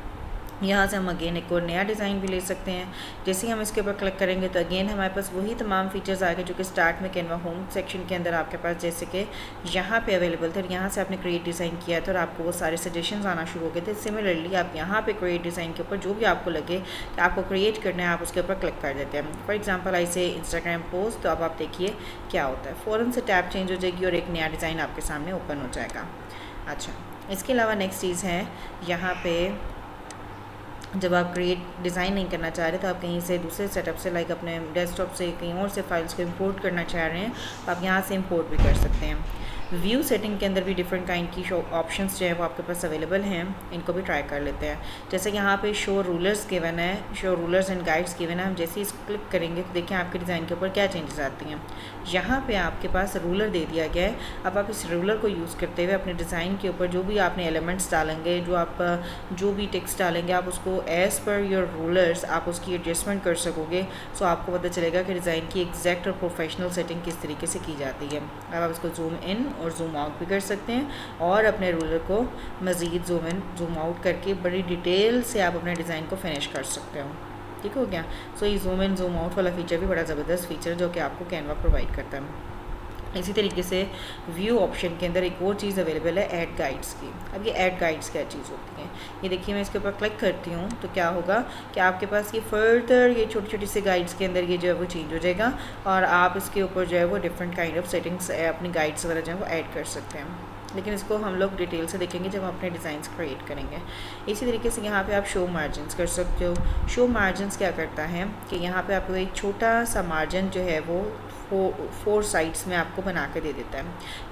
यहाँ से हम अगेन एक और नया डिज़ाइन भी ले सकते हैं। जैसे ही हम इसके ऊपर क्लिक करेंगे तो अगेन हमारे पास वही तमाम फीचर्स आ गए जो कि स्टार्ट में कैनवा होम सेक्शन के अंदर आपके पास जैसे कि यहाँ पे अवेलेबल थे और यहाँ से आपने क्रिएट डिज़ाइन किया था और आपको वो सारे सजेशंस आना शुरू हो गए थे। सिमिलरली आप यहाँ पे क्रिएट डिज़ाइन के ऊपर जो भी आपको लगे कि आपको क्रिएट करना है आप उसके ऊपर क्लिक कर देते हैं। फॉर एग्जाम्पल ऐसे इंस्टाग्राम पोस्ट, तो अब आप देखिए क्या होता है, फ़ौरन से टैब चेंज हो जाएगी और एक नया डिज़ाइन आपके सामने ओपन हो जाएगा। अच्छा, इसके अलावा नेक्स्ट चीज़ है यहाँ पे जब आप क्रिएट डिज़ाइन नहीं करना चाह रहे तो आप कहीं से दूसरे सेटअप से लाइक अपने डेस्कटॉप से कहीं और से फाइल्स को इंपोर्ट करना चाह रहे हैं तो आप यहाँ से इंपोर्ट भी कर सकते हैं। व्यू सेटिंग के अंदर भी डिफरेंट काइंड की शो ऑप्शंस जो है वो आपके पास अवेलेबल हैं, इनको भी ट्राई कर लेते हैं। जैसे यहाँ पे शो रूलर्स गिवन है, show rulers and guides given है। हम जैसे ही इसको क्लिक करेंगे तो देखें आपके डिज़ाइन के ऊपर क्या चेंजेस आती हैं। यहाँ पे आपके पास रूलर दे दिया गया है। अब आप इस रूलर को यूज़ करते हुए अपने डिज़ाइन के ऊपर जो भी आपने एलिमेंट्स डालेंगे, जो भी टेक्स्ट डालेंगे, आप उसको एज़ पर योर रूलर्स आप उसकी एडजस्टमेंट कर सकोगे। सो आपको पता चलेगा कि डिज़ाइन की एग्जैक्ट और प्रोफेशनल सेटिंग किस तरीके से की जाती है। अब आप इसको जूम इन और जूम आउट भी कर सकते हैं और अपने रूलर को मज़ीद जूम इन जूम आउट करके बड़ी डिटेल से आप अपने डिज़ाइन को फिनिश कर सकते हो। ठीक हो गया। सो ये जूम इन जूम आउट वाला फीचर भी बड़ा ज़बरदस्त फीचर जो कि आपको कैनवा प्रोवाइड करता है। इसी तरीके से व्यू ऑप्शन के अंदर एक और चीज़ अवेलेबल है ऐड गाइड्स की। अब ये ऐड गाइड्स क्या चीज़ होती है, ये देखिए मैं इसके ऊपर क्लिक करती हूँ तो क्या होगा कि आपके पास ये फर्दर ये छोटी छोटी सी गाइड्स के अंदर ये जो है वो चेंज हो जाएगा और आप इसके ऊपर जो है वो डिफरेंट काइंड ऑफ सेटिंग्स अपनी गाइड्स वगैरह जो है वो ऐड कर सकते हैं। लेकिन इसको हम लोग डिटेल से देखेंगे जब हम अपने डिज़ाइंस क्रिएट करेंगे। इसी तरीके से यहाँ पे आप शो मार्जिन्स कर सकते हो। शो मार्जिन्स क्या करता है कि यहाँ पे आपको एक छोटा सा मार्जिन जो है वो फोर साइड्स में आपको बना के दे देता है।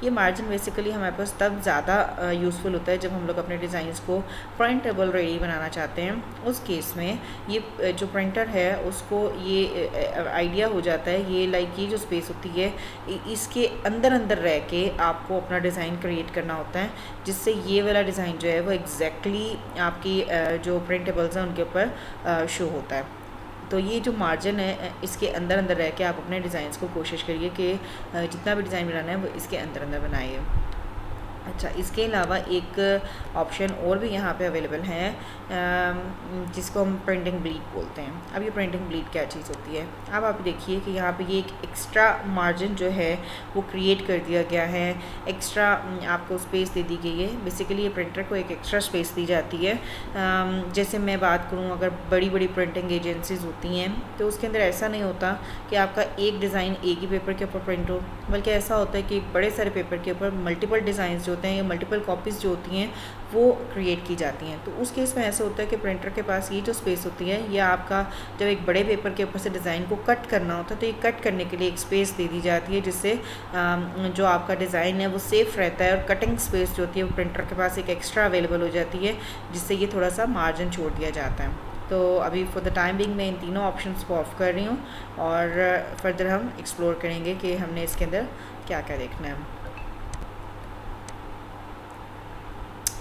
ये मार्जिन बेसिकली हमारे पास तब ज़्यादा यूज़फुल होता है जब हम लोग अपने डिज़ाइंस को प्रिंटेबल रेडी बनाना चाहते हैं। उस केस में ये जो प्रिंटर है उसको ये आइडिया हो जाता है, ये लाइक ये जो स्पेस होती है इसके अंदर अंदर रह के आपको अपना डिज़ाइन क्रिएट करना होता है, जिससे ये वाला डिज़ाइन जो है वो एग्जैक्टली आपकी जो प्रिंटेबल्स हैं उनके ऊपर शो होता है। तो ये जो मार्जिन है इसके अंदर अंदर रह के आप अपने डिज़ाइंस को कोशिश करिए कि जितना भी डिज़ाइन बनाना है वो इसके अंदर अंदर बनाइए। अच्छा, इसके अलावा एक ऑप्शन और भी यहाँ पे अवेलेबल है जिसको हम प्रिंटिंग ब्लीड बोलते हैं। अब ये प्रिंटिंग ब्लीड क्या चीज़ होती है, अब आप देखिए कि यहाँ पे ये एक एक्स्ट्रा मार्जिन जो है वो क्रिएट कर दिया गया है, एक्स्ट्रा आपको स्पेस दे दी गई है। बेसिकली ये प्रिंटर को एक एक्स्ट्रा स्पेस दी जाती है। जैसे मैं बात करूँ, अगर बड़ी बड़ी प्रिंटिंग एजेंसीज़ होती हैं तो उसके अंदर ऐसा नहीं होता कि आपका एक डिज़ाइन एक ही पेपर के ऊपर प्रिंट हो, बल्कि ऐसा होता है कि बड़े सारे पेपर के ऊपर मल्टीपल डिज़ाइन जो होते हैं या मल्टीपल कॉपीज़ जो होती हैं वो क्रिएट की जाती हैं। तो उस केस में ऐसा होता है कि प्रिंटर के पास ये जो स्पेस होती है, या आपका जब एक बड़े पेपर के ऊपर से डिज़ाइन को कट करना होता है तो ये कट करने के लिए एक स्पेस दे दी जाती है, जिससे जो आपका डिज़ाइन है वो सेफ़ रहता है, और कटिंग स्पेस जो होती है वो प्रिंटर के पास एक एक्स्ट्रा अवेलेबल हो जाती है, जिससे ये थोड़ा सा मार्जिन छोड़ दिया जाता है। तो अभी फॉर द टाइम बिंग मैं इन तीनों ऑप्शंस को ऑफ़ कर रही हूँ, और फर्दर हम एक्सप्लोर करेंगे कि हमने इसके अंदर क्या क्या देखना है।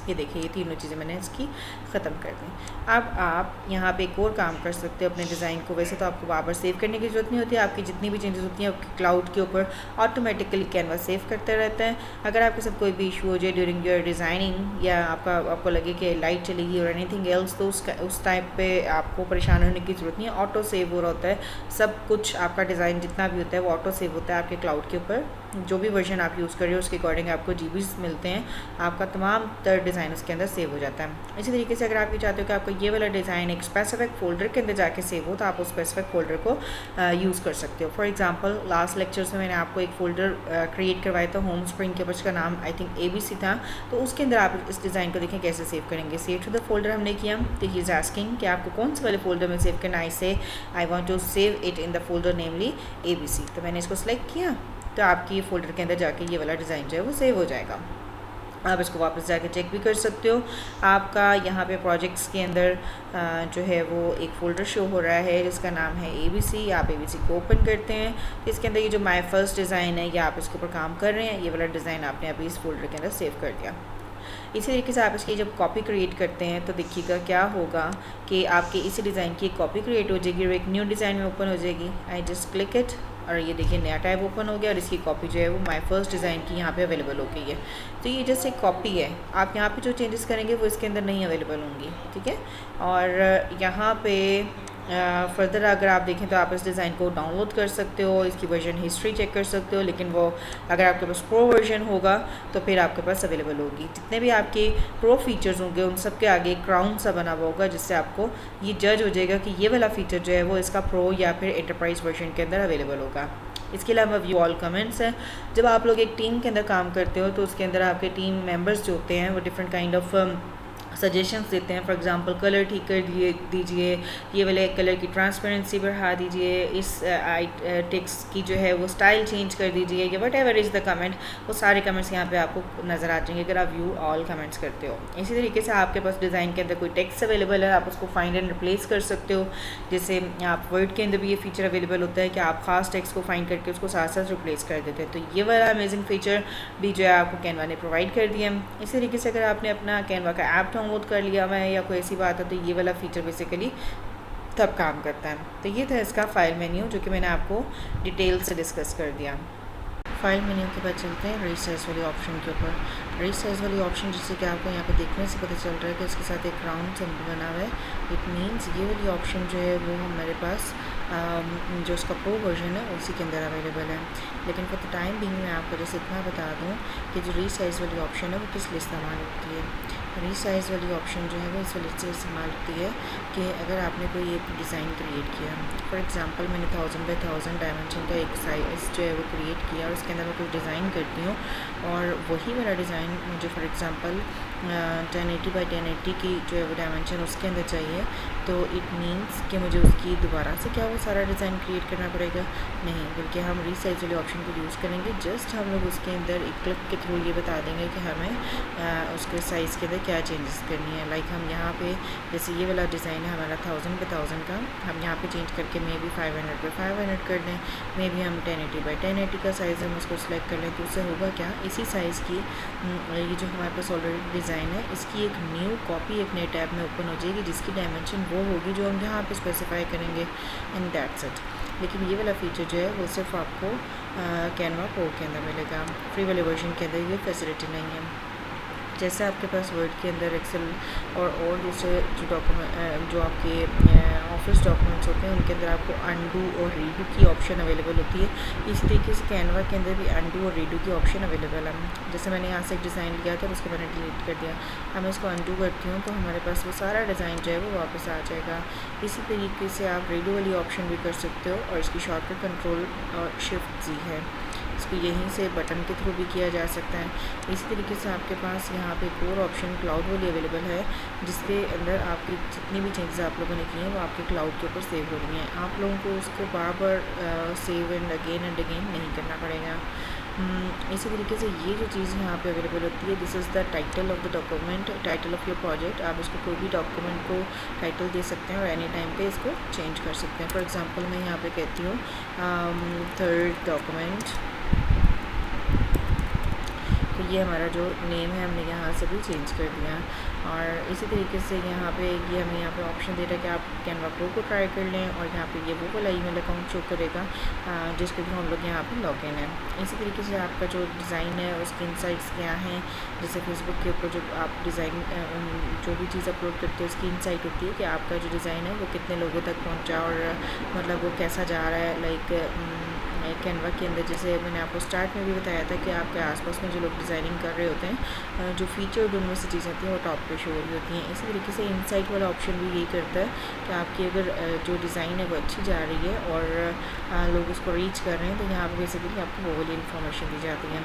ये देखिए, ये तीनों चीज़ें मैंने इसकी ख़त्म कर दी। अब आप यहाँ पे एक और काम कर सकते हो अपने डिज़ाइन को। वैसे तो आपको बार बार सेव करने की ज़रूरत नहीं होती, आपकी जितनी भी चेंजेस होती हैं आपके क्लाउड के ऊपर ऑटोमेटिकली कैनवा सेव करता रहता है। अगर आपके साथ कोई भी इशू हो जाए ड्यूरिंग योर डिज़ाइनिंग, या आपको लगे कि लाइट चलेगी और एनीथिंग एल्स, तो उस टाइप पर आपको परेशान होने की ज़रूरत नहीं है। ऑटो सेव हो रहा होता है सब कुछ, आपका डिज़ाइन जितना भी होता है वो ऑटो सेव होता है आपके क्लाउड के ऊपर। जो भी वर्जन आप यूज़ कर रहे हो उसके अकॉर्डिंग आपको जीबीज़ मिलते हैं, आपका तमाम डिज़ाइन उसके अंदर सेव हो जाता है। इसी तरीके से अगर आप ये चाहते हो कि आपको ये वाला डिज़ाइन एक स्पेसिफिक फ़ोल्डर के अंदर जाके सेव हो, तो आप उस स्पेसिफिक फ़ोल्डर को यूज़ कर सकते हो। फॉर एग्जांपल, लास्ट लेक्चर्स में मैंने आपको एक फ़ोल्डर क्रिएट करवाया था होम स्प्रिंग के ऊपर, जिसका नाम आई थिंक ABC था। तो उसके अंदर आप इस डिज़ाइन को देखें कैसे सेव करेंगे। सेव टू द फोल्डर हमने किया, तो ही इज़ आस्किंग कि आपको कौन से वाले फ़ोल्डर में सेव करना है। I want to save it in the folder namely ABC। तो मैंने इसको सेलेक्ट किया, तो आपकी फ़ोल्डर के अंदर जाके ये वाला डिज़ाइन जो है वो सेव हो जाएगा। आप इसको वापस जाके चेक भी कर सकते हो। आपका यहाँ पे प्रोजेक्ट्स के अंदर जो है वो एक फ़ोल्डर शो हो रहा है जिसका नाम है ABC। आप ABC को ओपन करते हैं, इसके अंदर ये जो माय फर्स्ट डिज़ाइन है, या आप इसके ऊपर काम कर रहे हैं, ये वाला डिज़ाइन आपने अभी इस फोल्डर के अंदर सेव कर दिया। इसी तरीके से आप इसकी जब कॉपी क्रिएट करते हैं तो देखिएगा क्या होगा कि आपके इसी डिज़ाइन की एक कॉपी क्रिएट हो जाएगी और एक न्यू डिज़ाइन में ओपन हो जाएगी। आई जस्ट क्लिक इट, और ये देखिए नया टैब ओपन हो गया, और इसकी कॉपी जो है वो माय फर्स्ट डिज़ाइन की यहाँ पे अवेलेबल हो गई है। तो ये जस्ट एक कॉपी है, आप यहाँ पे जो चेंजेस करेंगे वो इसके अंदर नहीं अवेलेबल होंगी, ठीक है। और यहाँ पे फर्दर अगर आप देखें तो आप इस डिज़ाइन को डाउनलोड कर सकते हो, इसकी वर्जन हिस्ट्री चेक कर सकते हो, लेकिन वो अगर आपके पास प्रो वर्जन होगा तो फिर आपके पास अवेलेबल होगी। जितने भी आपके प्रो फीचर्स होंगे उन सब के आगे क्राउन सा बना हुआ होगा, जिससे आपको ये जज हो जाएगा कि ये वाला फ़ीचर जो है वो इसका प्रो या फिर एंटरप्राइज वर्जन के अंदर अवेलेबल होगा। इसके अलावा व्यू ऑल कमेंट्स हैं। जब आप लोग एक टीम के अंदर काम करते हो तो उसके अंदर आपके टीम मेंबर्स जो होते हैं वो डिफरेंट काइंड ऑफ सजेशंस देते हैं। फॉर एग्जांपल, कलर ठीक कर दीजिए, ये वाले कलर की ट्रांसपेरेंसी बढ़ा दीजिए, इस टेक्स्ट की जो है वो स्टाइल चेंज कर दीजिए, या what ever is the comment, वो सारे कमेंट्स यहाँ पे आपको नज़र आ जाएंगे अगर आप व्यू ऑल कमेंट्स करते हो। इसी तरीके से आपके पास डिज़ाइन के अंदर कोई टेक्स्ट अवेलेबल है, आप उसको फाइंड एंड रिप्लेस कर सकते हो। जैसे आप वर्ड के अंदर भी ये फीचर अवेलेबल होता है कि आप ख़ास टेक्स्ट को फाइंड करके उसको साथ साथ रिप्लेस कर देते हैं। तो ये वाला अमेजिंग फीचर भी जो है आपको कैनवा ने प्रोवाइड कर दिया। इसी तरीके से अगर आपने अपना कैनवा का ऐप डाउनलोड कर लिया हुआ है या कोई ऐसी बात है, तो ये वाला फ़ीचर बेसिकली तब काम करता है। तो ये था इसका फ़ाइल मेन्यू, जो कि मैंने आपको डिटेल से डिस्कस कर दिया। फाइल मेन्यू के बाद चलते हैं रीसाइज वाली ऑप्शन के ऊपर। रीसाइज वाली ऑप्शन जिससे कि आपको यहाँ पे देखने से पता चल रहा है कि इसके साथ एक राउंड सिंबल बना हुआ है। इट मीन्स ये वाली ऑप्शन जो है वो हमारे पास जो उसका प्रो वर्जन है उसी के अंदर अवेलेबल है। लेकिन फॉर द टाइम बिंग मैं आपको जैसे इतना बता दूँ कि जो रीसाइज़ वाली ऑप्शन है वो किस लिए इस्तेमाल होती है। रीसाइज़ वाली ऑप्शन जो है वो इस वजह से इस्तेमाल होती है कि अगर आपने कोई एक डिज़ाइन क्रिएट किया, फॉर एग्ज़ाम्पल मैंने 1000 बाई 1000 डायमेंशन का एक साइज़ जो है वो क्रिएट किया और उसके अंदर मैं कोई डिज़ाइन करती हूँ और वही वाला डिज़ाइन मुझे फॉर एग्ज़ाम्पल 1080 बाई 1080 की जो है वो डायमेंशन उसके अंदर चाहिए, तो इट मीन्स कि मुझे उसकी दोबारा से क्या वो सारा डिज़ाइन क्रिएट करना पड़ेगा? नहीं, बल्कि हम रीसाइज़ वाले ऑप्शन को यूज़ करेंगे। जस्ट हम लोग उसके अंदर एक क्लिक के थ्रू ये बता देंगे कि हमें उसके साइज़ के अंदर क्या चेंजेस करनी है। लाइक हम यहाँ पे जैसे ये वाला डिज़ाइन है हमारा 1000 बाई 1000 का, हम यहाँ पे चेंज करके मे बी 500 बाई 500 कर दें, मे बी हम 1080 बाई 1080 का साइज़ हम उसको सिलेक्ट कर लें, तो उससे होगा क्या, इसी साइज़ की ये जो हमारे पास ऑलरेडी डिज़ाइन है इसकी एक न्यू कॉपी एक नए टैब में ओपन हो जाएगी जिसकी डायमेंशन वो होगी जो हम यहाँ पे स्पेसिफाई करेंगे एंड दैट्स इट। लेकिन ये वाला फ़ीचर जो है वो सिर्फ आपको कैनवा प्रो के अंदर मिलेगा, फ्री वाले वर्जन के अंदर ये फैसिलिटी नहीं है। जैसे आपके पास वर्ड के अंदर एक्सेल और दूसरे जो डॉक्यूमेंट जो आपके ऑफिस डॉक्यूमेंट्स होते हैं उनके अंदर आपको अंडू और रीडू की ऑप्शन अवेलेबल होती है, इस तरीके से कैनवा के अंदर भी अंडू और रीडू की ऑप्शन अवेलेबल है। जैसे मैंने यहाँ से एक डिज़ाइन लिया था उसको मैंने डिलीट कर दिया, अब मैं इसको अंडू करती हूँ तो हमारे पास वो सारा डिज़ाइन जो है वो वापस आ जाएगा। इसी तरीके से आप रीडू वाली ऑप्शन भी कर सकते हो और इसकी शॉर्टकट कंट्रोल और शिफ्ट जी है, इसको यहीं से बटन के थ्रू भी किया जा सकता है। इसी तरीके से आपके पास यहाँ पे एक और ऑप्शन क्लाउड वाली अवेलेबल है जिसके अंदर आपकी जितनी भी चेंजेस आप लोगों ने की हैं वो आपके क्लाउड के ऊपर सेव हो रही हैं, आप लोगों को उसको बार बार सेव एंड अगेन नहीं करना पड़ेगा। इसी तरीके से ये जो चीज़ यहाँ पे अवेलेबल होती है, this is the title of the document, title of your project. आप इसको कोई भी डॉक्यूमेंट को टाइटल दे सकते हैं और एनी टाइम पे इसको चेंज कर सकते हैं। फॉर एग्जांपल मैं यहाँ पे कहती हूँ थर्ड डॉक्यूमेंट, तो ये हमारा जो नेम है हमने यहाँ से भी चेंज कर दिया। और इसी तरीके से यहाँ पे ये हमें यहाँ पे ऑप्शन दे रहा है कि आप कैनवा प्रो को ट्राई कर लें और यहाँ पे ये वो वाला ईमेल अकाउंट शो करेगा जिसके थ्रू हम लोग यहाँ पे लॉगिन है। इसी तरीके से आपका जो डिज़ाइन है उसके इनसाइट्स क्या हैं, जैसे फेसबुक के ऊपर जो आप डिज़ाइन जो भी चीज़ अपलोड करते हो उसकी इनसाइट होती है कि आपका जो डिज़ाइन है वो कितने लोगों तक पहुँचा और मतलब वो कैसा जा रहा है। लाइक कैनवा के अंदर जैसे मैंने आपको स्टार्ट में भी बताया था कि आपके आसपास में जो लोग डिज़ाइनिंग कर रहे होते हैं जो फीचर्ड यूनिवर्सिटीज़ होती हैं वो टॉप पे शो हो रही होती हैं। इसी तरीके से इनसाइट वाला ऑप्शन भी यही करता है कि आपकी अगर जो डिज़ाइन है वो अच्छी जा रही है और लोग उसको रीच कर रहे हैं तो यहाँ पर बेसिकली आपको वो वाली इन्फॉर्मेशन दी जाती है।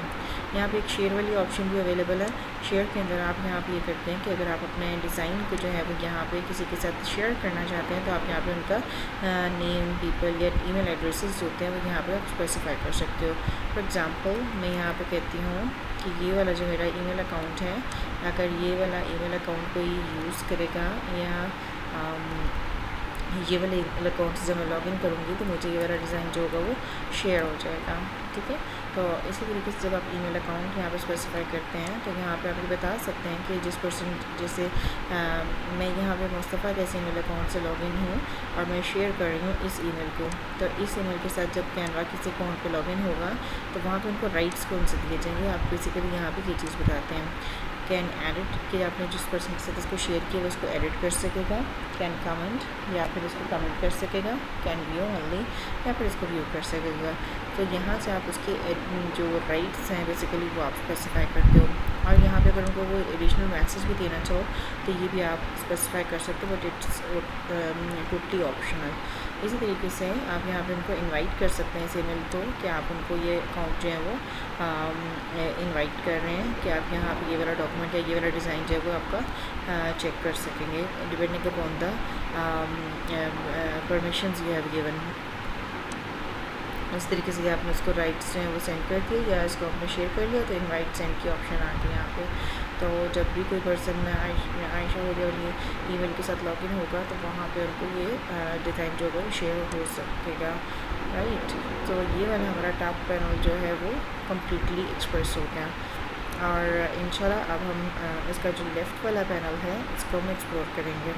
यहाँ पे एक शेयर वाली ऑप्शन भी अवेलेबल है। शेयर के अंदर आप यहाँ पे ये करते हैं कि अगर आप अपने डिज़ाइन को जो है वो यहाँ पे किसी के साथ शेयर करना चाहते हैं तो आप यहाँ पे उनका नेम, पीपल या ईमेल एड्रेसेस जो होते हैं वो यहाँ पे आप स्पेसिफाई कर सकते हो। फॉर एग्ज़ाम्पल मैं यहाँ पे कहती हूँ कि ये वाला जो मेरा ईमेल अकाउंट है, अगर ये वाला ईमेल अकाउंट कोई यूज़ करेगा या ये वाले ईमेल अकाउंट से जब मैं लॉगिन करूँगी तो मुझे ये वाला डिज़ाइन जो होगा वो शेयर हो जाएगा। ठीक है, तो इसी तरीके से जब आप ईमेल अकाउंट यहाँ पे स्पेसिफाई करते हैं तो यहाँ पे आप ये बता सकते हैं कि जिस पर्सन जैसे मैं यहाँ पे मुस्तफ़ा के ईमेल अकाउंट से लॉगिन हूँ और मैं शेयर कर रही हूँ इस ईमेल को, तो इस ईमेल के साथ जब कैनवा किसी अकाउंट पे लॉगिन होगा तो वहाँ पे उनको राइट्स कौन से दिए जाएंगे, आप बेसिकली यहाँ पे ये चीज़ बताते हैं। कैन एडिट कि आपने जिस पर्सन के साथ इसको शेयर किया वो इसको एडिट कर सकेगा, कैन कमेंट या फिर इसको कमेंट कर सकेगा, कैन व्यू ओनली या फिर इसको व्यू कर सकेगा। तो यहाँ से आप उसके जो राइट्स हैं बेसिकली वो आप स्पेसिफाई करते हो और यहाँ पे अगर उनको वो एडिशनल मैसेज भी देना चाहो तो ये भी आप स्पेसिफाई कर सकते हो, बट इट्स टोटली ऑप्शनल। इसी तरीके से आप यहाँ पे उनको इनवाइट कर सकते हैं इस ईमेल को कि आप उनको ये अकाउंट जो है वो इनवाइट कर रहे हैं कि आप यहाँ पे ये वाला डॉक्यूमेंट या ये वाला डिज़ाइन जो है वो आपका चेक कर सकेंगे depending upon the permissions you have given. इस तरीके से आपने उसको राइट्स जो हैं वो सेंड कर दिए या इसको आपने शेयर कर लिया तो इनवाइट सेंड की ऑप्शन आ गई यहाँ पे। तो जब भी कोई पर्सन आयशा हो वाली ईमेल के साथ लॉगिन होगा तो वहाँ पे उनको ये डिज़ाइन जो है वो शेयर हो सकेगा, राइट। तो ये वाला हमारा टॉप पैनल जो है वो कम्प्लीटली एक्सप्रेस हो गया और इंशाल्लाह अब हम इसका जो लेफ़्ट वाला पैनल है इसको हम एक्सप्लोर करेंगे।